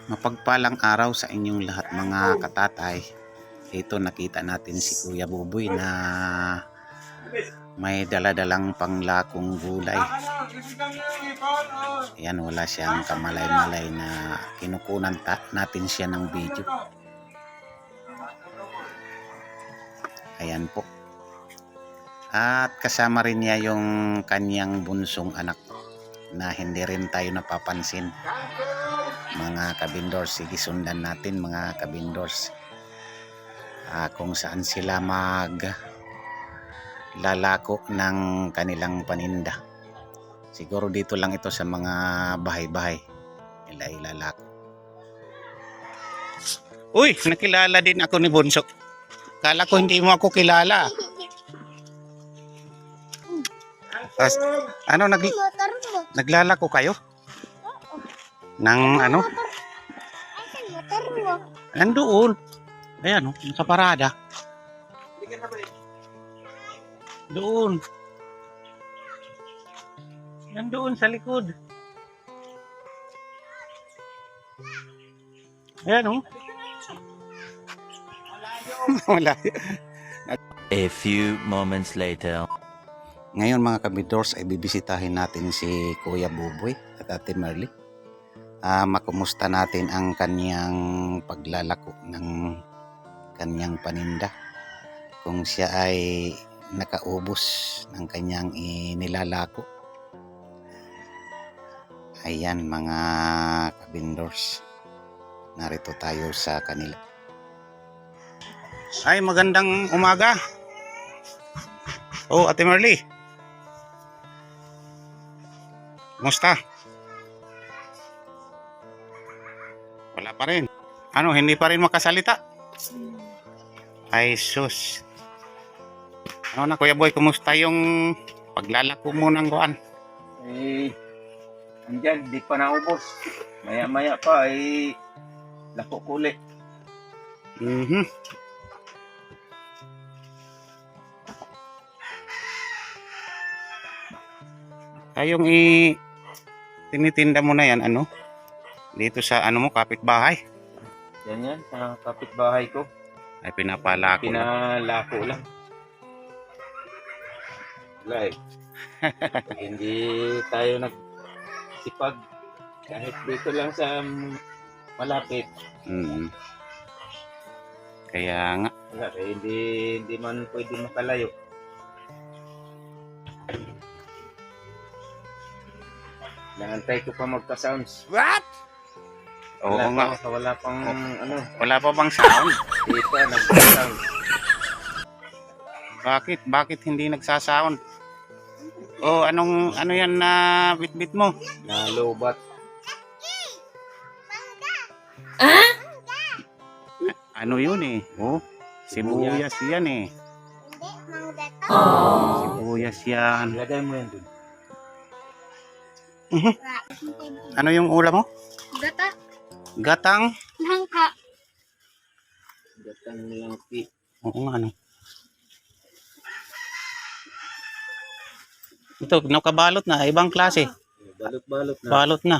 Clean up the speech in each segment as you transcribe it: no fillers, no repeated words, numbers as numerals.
Mapagpalang araw sa inyong lahat mga katatay. Ito nakita natin si Kuya Buboy na may daladalang panglakong gulay. Ayan, wala siyang kamalay-malay na kinukunan natin siya ng video. Ayan po. At kasama rin niya yung kanyang bunsong anak na hindi rin tayo napapansin. Mga kabindors, sige sundan natin mga kabindors kung saan sila lalako ng kanilang paninda. Siguro dito lang ito sa mga bahay-bahay nila ilalako. Uy, nakilala din ako ni Bunso. Kala ko hindi mo ako kilala. Ano, naglalako kayo? Nang ano? Nandoon. Ayan, sa parada. Doon. Nandoon sa likod. Ayan, oh. Wala. A few moments later. Ngayon mga kabidors ay bibisitahin natin si Kuya Buboy at Ate Merly. Makumusta natin ang kanyang paglalako ng kanyang paninda. Kung siya ay nakaubos ng kanyang inilalako. Ayan mga kabindors. Narito tayo sa kanila. Ay, magandang umaga. Oh, Ate Merly. Kumusta? Wala pa rin. Ano, hindi pa rin makasalita? Ay, sus. Ano na, Kuya Boy, kumusta yung paglalako mo ng kuan? Andyan, di pa naubos. Maya-maya pa ay lako kulit. Yung tinitinda mo na yan, ano? Dito sa ano mo, kapitbahay? Yan, sa kapitbahay ko. Ay, pinapalako lang. Pinalako lang. Wala eh. Hindi tayo nagsipag. Kahit dito lang sa malapit. Kaya nga. Wala eh, hindi man pwede makalayo. Nangantay ko pa magka-sounds. What? Oo nga. Wala pang ano. Wala pa bang sound? Dito, nagka-sound. Bakit hindi nagsasound? Oh, ano yan na bitbit mo? Nalubat. Ano yun eh? Oh, sibuyas yan eh. Sibuyas yan. Ilagay mo yan dun. Ano yung ulam mo? Gata. Gatang? Langka. Gatang langki. Oo nga, ano. Ito, nakabalot na. Ibang klase. Balot-balot na. Balot na.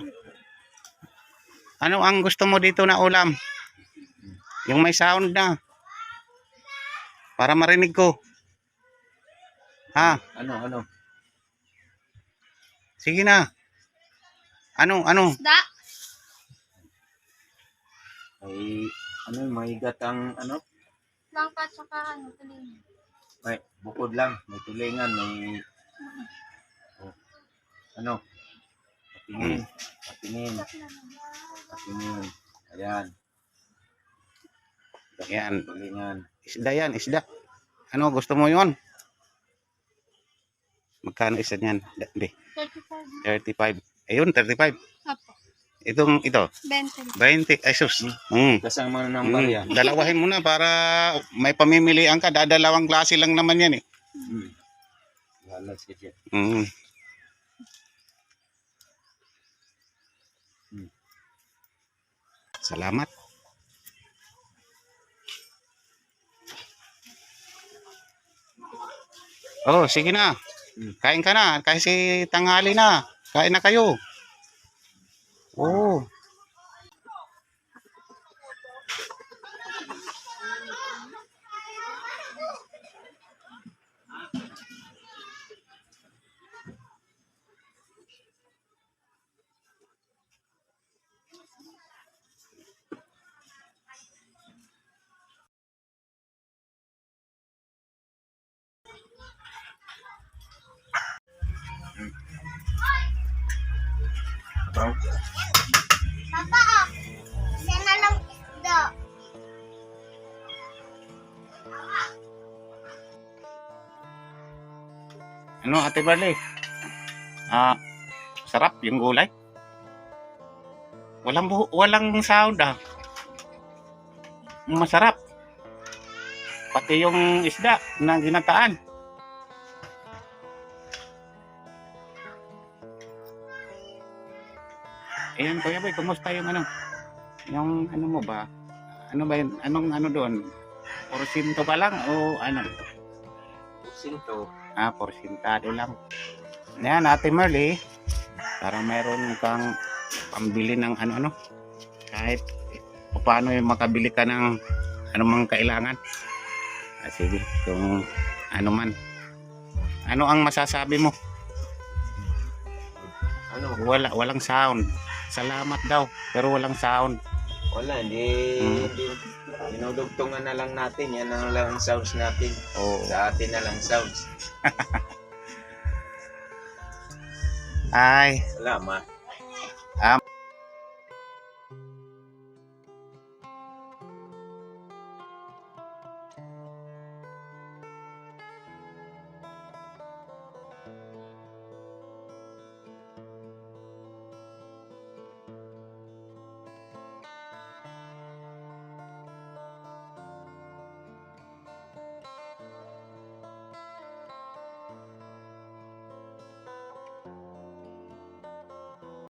Ano ang gusto mo dito na ulam? Yung may sound na. Para marinig ko. Ha? Ano? Sige na. Ano? Da. May gatang ano? Langka tsaka ano, tulingan. May bukod lang. May tulingan. May ano? Patingin. Ayan. Yan. Tulingan. Isda yan, isda. Ano, gusto mo yon? Magkano isa niyan? 35. 35. Ayun, 35. Apo. Ito. 20. 20. Ay, sus. Kasama na ng barya. Dalawahin mo na para may pamimilian ka. Dadalawang klase lang naman yan eh. Wala siya. Salamat. Oh, sige na. Kain ka na. Kasi tanghali na. Kain na kayo. Oh. Pang Papa, isa na lang isda. Ano, Ate Marley? Sarap yung gulay. Walang sound Masarap. Pati yung isda na ginataan. Ayan, Kuya Boy, kumusta yung ano? Yung ano mo ba? Ano ba yun? Anong ano doon? Porsinto ba lang o ano? sinto. Porsintado lang. Ayan, Ate Marley. Parang meron kang pambili ng ano-ano. Kahit paano yung makabili ka ng anumang kailangan. Sige, kung ano man. Ano ang masasabi mo? Ano? Walang sound. Salamat daw, pero walang sound. Wala, hindi dinudugtungan na lang natin. Yan na lang ang sounds natin. Oo. Sa atin na lang sounds. Ay, Wala,